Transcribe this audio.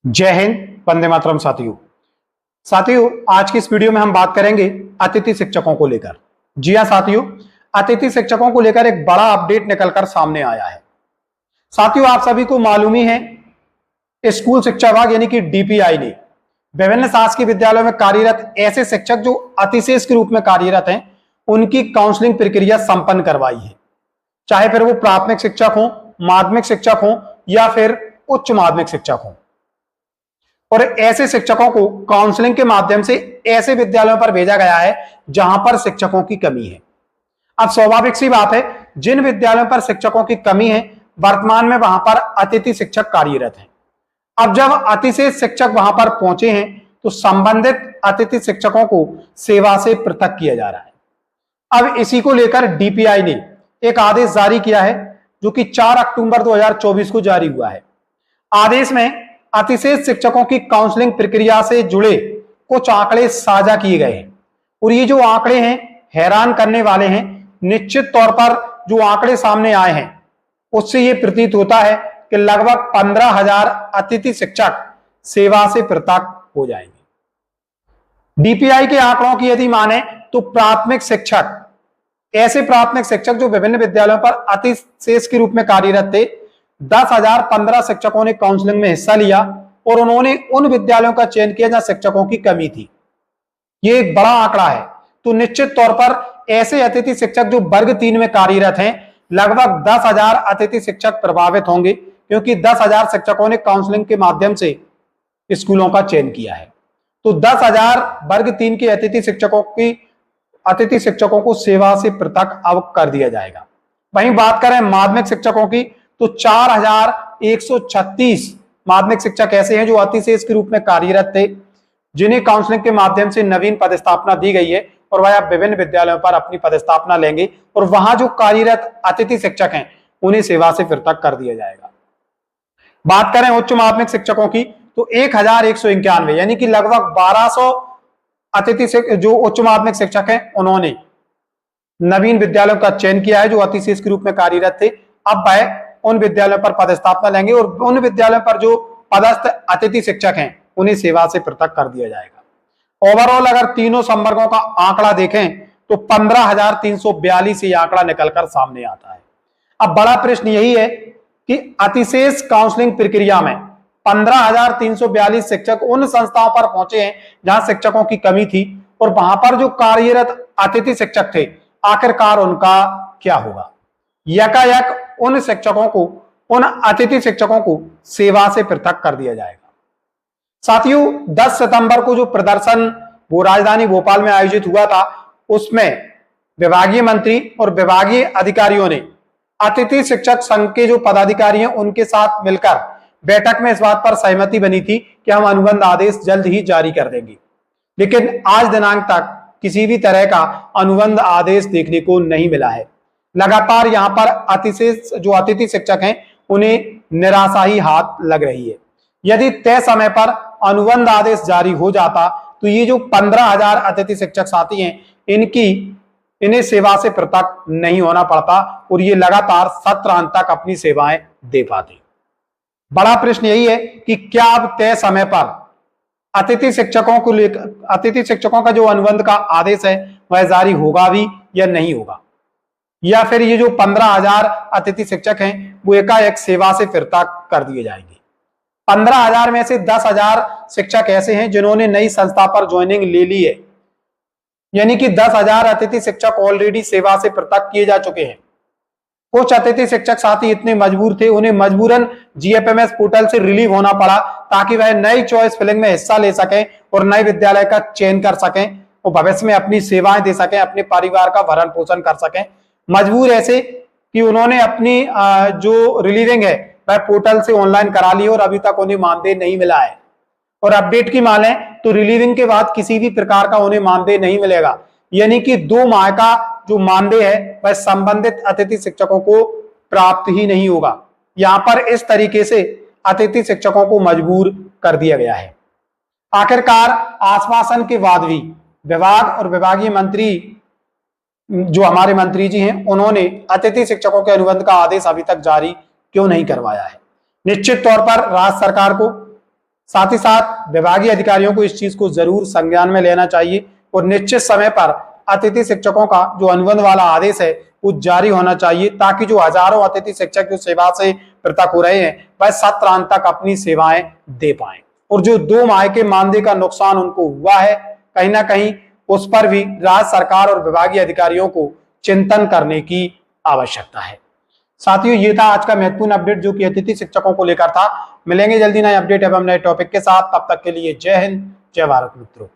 जय हिंद, वंदे मातरम। साथियों, आज की इस वीडियो में हम बात करेंगे अतिथि शिक्षकों को लेकर। जी हां साथियों, अतिथि शिक्षकों को लेकर एक बड़ा अपडेट निकलकर सामने आया है। साथियों, आप सभी को मालूम ही है, स्कूल शिक्षा विभाग यानी कि डीपीआई ने विभिन्न शासकीय विद्यालयों में कार्यरत ऐसे शिक्षक जो अतिशेष के रूप में कार्यरत हैं, उनकी काउंसलिंग प्रक्रिया संपन्न करवाई है। चाहे फिर वो प्राथमिक शिक्षक हो, माध्यमिक शिक्षक हो या फिर उच्च माध्यमिक शिक्षक हो। और ऐसे शिक्षकों को काउंसलिंग के माध्यम से ऐसे विद्यालयों पर भेजा गया है जहां पर शिक्षकों की कमी है। अब स्वाभाविक सी बात है, जिन विद्यालयों पर शिक्षकों की कमी है, वर्तमान में वहां पर अतिथि शिक्षक कार्यरत हैं। अब जब अतिशेष शिक्षक वहां पर पहुंचे हैं तो संबंधित अतिथि शिक्षकों को सेवा से पृथक किया जा रहा है। अब इसी को लेकर डीपीआई ने एक आदेश जारी किया है, जो कि 4 अक्टूबर 2024 को जारी हुआ है। आदेश में अतिशेष शिक्षकों की काउंसलिंग प्रक्रिया से जुड़े कुछ आंकड़े साझा किए गए हैं और ये जो आंकड़े हैं हैरान करने वाले हैं। निश्चित तौर पर जो आंकड़े सामने आए हैं उससे ये प्रतीत होता है कि लगभग 15,000 अतिथि शिक्षक सेवा से पृथक हो जाएंगे। डीपीआई के आंकड़ों की यदि माने तो प्राथमिक शिक्षक, ऐसे प्राथमिक शिक्षक जो विभिन्न विद्यालयों पर अतिशेष के रूप में कार्यरत थे, 10,015 शिक्षकों ने काउंसलिंग में हिस्सा लिया और उन्होंने उन विद्यालयों का चयन किया जहां शिक्षकों की कमी थी। यह एक बड़ा आंकड़ा है। तो निश्चित तौर पर ऐसे अतिथि शिक्षक जो वर्ग 3 में कार्यरत हैं, लगभग 10,000 अतिथि शिक्षक प्रभावित होंगे, क्योंकि 10,000 शिक्षकों ने काउंसलिंग के माध्यम से स्कूलों का चयन किया है। तो 10,000 वर्ग 3 के अतिथि शिक्षकों को सेवा से पृथक अब कर दिया जाएगा। वहीं बात करें माध्यमिक शिक्षकों की, तो 4,136 माध्यमिक शिक्षक ऐसे हैं जो अतिशेष के रूप में कार्यरत थे, जिन्हें काउंसलिंग के माध्यम से नवीन पदस्थापना दी गई है और वह अब विभिन्न विद्यालयों पर अपनी पदस्थापना लेंगे और वहां जो कार्यरत अतिथि शिक्षक हैं उन्हें सेवा से पृथक कर दिया जाएगा। बात करें उच्च माध्यमिक शिक्षकों की, तो 1,191 यानी कि लगभग 1,200 अतिथि जो उच्च माध्यमिक शिक्षक हैं उन्होंने नवीन विद्यालयों का चयन किया है जो अतिशेष के रूप में कार्यरत थे। अब वह उन विद्यालयों पर पदस्थापना लेंगे और उन विद्यालयों पर जो पदस्थ अतिथि शिक्षक हैं उन्हें सेवा से पृथक कर दिया जाएगा। ओवरऑल अगर तीनों संवर्गों का आंकड़ा देखें तो 15,342 ये आंकड़ा निकलकर सामने आता है। अब बड़ा प्रश्न यही है कि अतिशेष काउंसलिंग प्रक्रिया में 15,342 शिक्षक उन संस्थाओं पर पहुंचे हैं जहां शिक्षकों की कमी थी और वहां पर जो कार्यरत अतिथि शिक्षक थे, आखिरकार उनका क्या होगा? यकायक उन अतिथि शिक्षकों को सेवा से पृथक कर दिया जाएगा। साथियों, 10 सितंबर को जो प्रदर्शन वो राजधानी भोपाल में आयोजित हुआ था, उसमें विभागीय मंत्री और विभागीय अधिकारियों ने अतिथि शिक्षक संघ के जो पदाधिकारी हैं उनके साथ मिलकर बैठक में इस बात पर सहमति बनी थी कि हम अनुबंध आदेश जल्द ही जारी कर देंगे। लेकिन आज दिनांक तक किसी भी तरह का अनुबंध आदेश देखने को नहीं मिला है। लगातार यहां पर अतिथि शिक्षक हैं उन्हें निराशा ही हाथ लग रही है। यदि तय समय पर अनुबंध आदेश जारी हो जाता तो ये जो 15,000 अतिथि शिक्षक साथी हैं इन्हें सेवा से पृथक नहीं होना पड़ता और ये लगातार सत्रांत तक अपनी सेवाएं दे पाते। बड़ा प्रश्न यही है कि क्या अब तय समय पर अतिथि शिक्षकों का जो अनुबंध का आदेश है वह जारी होगा भी या नहीं होगा, या फिर ये जो 15,000 अतिथि शिक्षक हैं वो एकाएक सेवा से पृथक कर दिए जाएंगे। 15,000 में से 10,000 शिक्षक ऐसे हैं जिन्होंने नई संस्था पर ज्वाइनिंग ले ली है, यानी कि 10,000 अतिथि शिक्षक ऑलरेडी सेवा से पृथक किए जा चुके हैं। कुछ अतिथि शिक्षक साथी इतने मजबूर थे, उन्हें मजबूरन जीएफएमएस पोर्टल से रिलीव होना पड़ा ताकि वह नई चॉइस फिलिंग में हिस्सा ले सकें और नए विद्यालय का चयन कर सकें और भविष्य में अपनी सेवाएं दे सकें, अपने परिवार का भरण पोषण कर सकें। मजबूर ऐसे कि उन्होंने अपनी जो रिलीविंग है वह पोर्टल से ऑनलाइन करा ली और अभी तक उन्हें मानदेय नहीं मिला है। और अपडेट की माने तो रिलीविंग के बाद किसी भी प्रकार का उन्हें मानदेय नहीं मिलेगा, यानी कि 2 माह का जो मानदेय है वह संबंधित अतिथि शिक्षकों को प्राप्त ही नहीं होगा। यहां पर इस तरीके से अतिथि शिक्षकों को मजबूर कर दिया गया है। आखिरकार आश्वासन के बाद भी विभाग और विभागीय मंत्री जो हमारे मंत्री जी हैं उन्होंने अतिथि शिक्षकों के अनुबंध का आदेश अभी तक जारी क्यों नहीं करवाया है? निश्चित तौर पर राज्य सरकार को साथ ही साथ विभागीय अधिकारियों को इस चीज को जरूर संज्ञान में लेना चाहिए और निश्चित समय पर अतिथि शिक्षकों का जो अनुबंध वाला आदेश है वो जारी होना चाहिए, ताकि जो हजारों अतिथि शिक्षक जो सेवा से पृथक हो रहे हैं वह सत्रांत तक अपनी सेवाएं दे पाए। और जो 2 माह के मानदेय का नुकसान उनको हुआ है, कहीं ना कहीं उस पर भी राज्य सरकार और विभागीय अधिकारियों को चिंतन करने की आवश्यकता है। साथियों, ये था आज का महत्वपूर्ण अपडेट जो कि अतिथि शिक्षकों को लेकर था। मिलेंगे जल्दी नए अपडेट एवं नए टॉपिक के साथ, तब तक के लिए जय हिंद, जय भारत मित्रों।